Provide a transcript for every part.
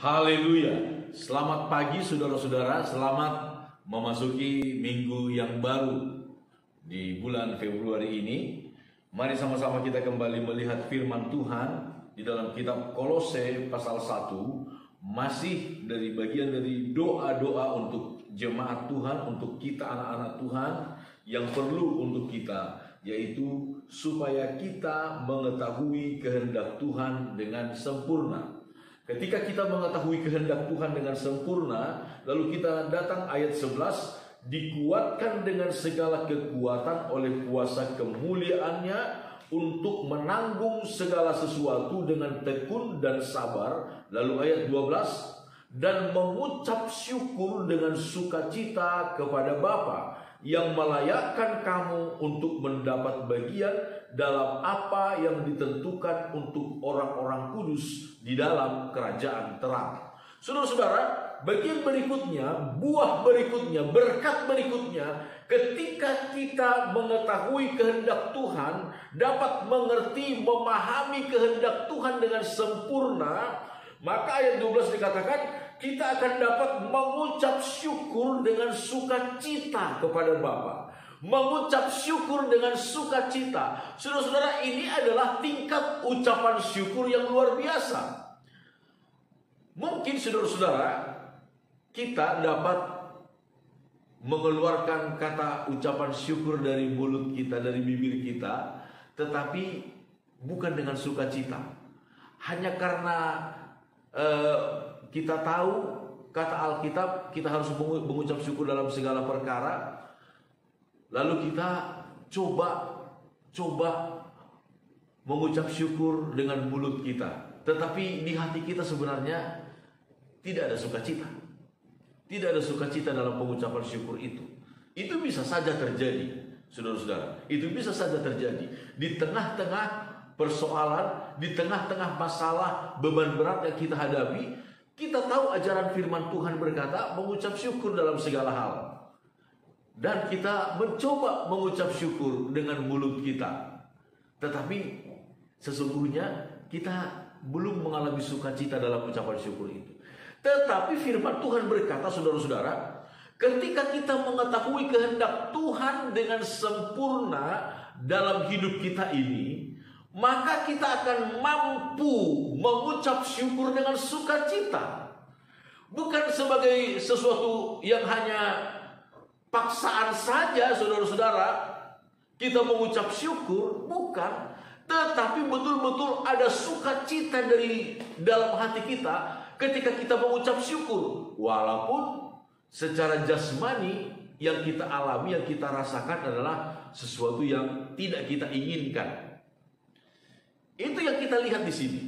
Haleluya. Selamat pagi saudara-saudara, selamat memasuki minggu yang baru di bulan Februari ini. Mari sama-sama kita kembali melihat firman Tuhan di dalam kitab Kolose pasal 1. Masih dari bagian dari doa-doa untuk jemaat Tuhan, untuk kita anak-anak Tuhan yang perlu untuk kita, yaitu supaya kita mengetahui kehendak Tuhan dengan sempurna. Ketika kita mengetahui kehendak Tuhan dengan sempurna, lalu kita datang ayat 11, dikuatkan dengan segala kekuatan oleh kuasa kemuliaannya untuk menanggung segala sesuatu dengan tekun dan sabar. Lalu ayat 12, dan mengucap syukur dengan sukacita kepada Bapa yang melayakkan kamu untuk mendapat bagian dalam apa yang ditentukan untuk orang-orang kudus di dalam kerajaan terang. Saudara-saudara, bagian berikutnya, buah berikutnya, berkat berikutnya, ketika kita mengetahui kehendak Tuhan, dapat mengerti, memahami kehendak Tuhan dengan sempurna, maka ayat 12 dikatakan, kita akan dapat mengucap syukur dengan sukacita kepada Bapa. Mengucap syukur dengan sukacita. Saudara-saudara, ini adalah tingkat ucapan syukur yang luar biasa. Mungkin saudara-saudara, kita dapat mengeluarkan kata ucapan syukur dari mulut kita, dari bibir kita, tetapi bukan dengan sukacita. Hanya karena kita tahu kata Alkitab, kita harus mengucap syukur dalam segala perkara. Lalu kita coba mengucap syukur dengan mulut kita, tetapi di hati kita sebenarnya tidak ada sukacita. Tidak ada sukacita dalam pengucapan syukur itu. Itu bisa saja terjadi, saudara-saudara. Itu bisa saja terjadi di tengah-tengah persoalan, di tengah-tengah masalah, beban berat yang kita hadapi. Kita tahu ajaran firman Tuhan berkata mengucap syukur dalam segala hal. Dan kita mencoba mengucap syukur dengan mulut kita. Tetapi sesungguhnya kita belum mengalami sukacita dalam ucapan syukur itu. Tetapi firman Tuhan berkata, saudara-saudara, ketika kita mengetahui kehendak Tuhan dengan sempurna dalam hidup kita ini, maka kita akan mampu mengucap syukur dengan sukacita. Bukan sebagai sesuatu yang hanya paksaan saja, saudara-saudara, kita mengucap syukur, bukan. Tetapi betul-betul ada sukacita dari dalam hati kita ketika kita mengucap syukur. Walaupun secara jasmani yang kita alami, yang kita rasakan adalah sesuatu yang tidak kita inginkan. Itu yang kita lihat di sini.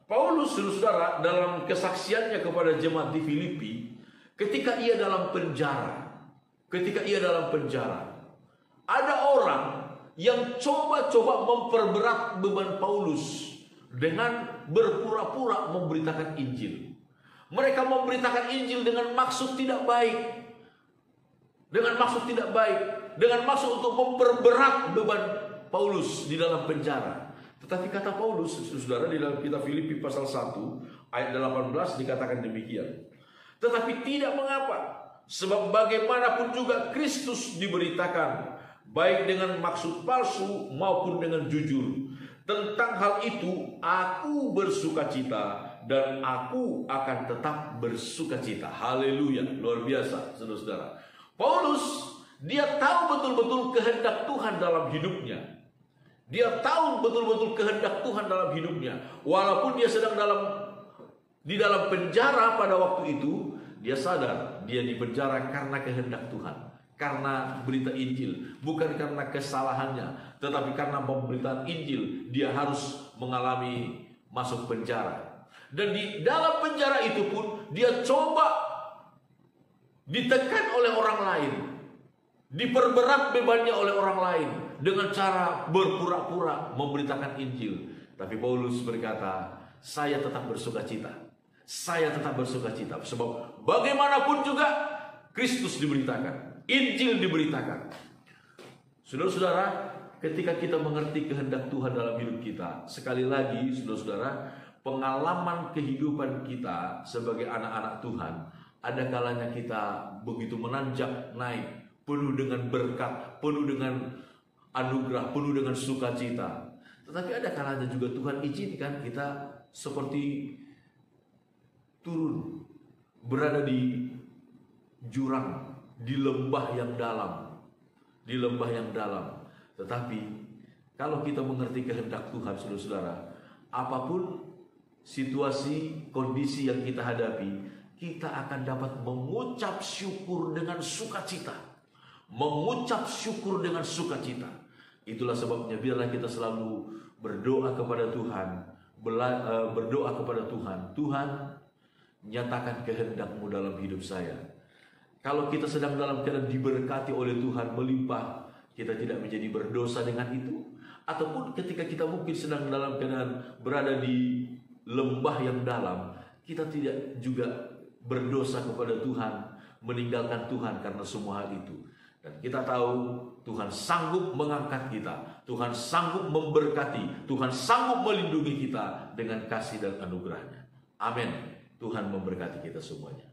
Paulus, saudara, dalam kesaksiannya kepada jemaat di Filipi, ketika ia dalam penjara, ada orang yang coba-coba memperberat beban Paulus dengan berpura-pura memberitakan Injil. Mereka memberitakan Injil dengan maksud tidak baik. Dengan maksud untuk memperberat beban Paulus di dalam penjara. Tetapi kata Paulus, saudara, di dalam kitab Filipi pasal 1 ayat 18 dikatakan demikian. Tetapi tidak mengapa, sebab bagaimanapun juga Kristus diberitakan, baik dengan maksud palsu maupun dengan jujur. Tentang hal itu aku bersukacita dan aku akan tetap bersukacita. Haleluya, luar biasa, saudara-saudara. Paulus, dia tahu betul-betul kehendak Tuhan dalam hidupnya. Dia tahu betul-betul kehendak Tuhan dalam hidupnya. Walaupun dia sedang di dalam penjara pada waktu itu, dia sadar dia di penjara karena kehendak Tuhan, karena berita Injil, bukan karena kesalahannya, tetapi karena pemberitaan Injil dia harus mengalami masuk penjara. Dan di dalam penjara itu pun dia coba ditekan oleh orang lain, diperberat bebannya oleh orang lain dengan cara berpura-pura memberitakan Injil. Tapi Paulus berkata, saya tetap bersukacita. Saya tetap bersukacita. Sebab bagaimanapun juga Kristus diberitakan, Injil diberitakan. Saudara-saudara, ketika kita mengerti kehendak Tuhan dalam hidup kita, sekali lagi saudara-saudara, pengalaman kehidupan kita sebagai anak-anak Tuhan, ada kalanya kita begitu menanjak naik, penuh dengan berkat, penuh dengan anugerah, penuh dengan sukacita. Tetapi ada kalanya juga Tuhan izinkan kita seperti turun, berada di jurang, di lembah yang dalam, di lembah yang dalam. Tetapi kalau kita mengerti kehendak Tuhan, saudara-saudara, apapun situasi, kondisi yang kita hadapi, kita akan dapat mengucap syukur dengan sukacita. Mengucap syukur dengan sukacita. Itulah sebabnya biarlah kita selalu berdoa kepada Tuhan, berdoa kepada Tuhan. Tuhan, nyatakan kehendak-Mu dalam hidup saya. Kalau kita sedang dalam keadaan diberkati oleh Tuhan melimpah, kita tidak menjadi berdosa dengan itu. Ataupun ketika kita mungkin sedang dalam keadaan berada di lembah yang dalam, kita tidak juga berdosa kepada Tuhan, meninggalkan Tuhan karena semua hal itu. Dan kita tahu Tuhan sanggup mengangkat kita, Tuhan sanggup memberkati, Tuhan sanggup melindungi kita dengan kasih dan anugerahnya. Amin. Tuhan memberkati kita semuanya.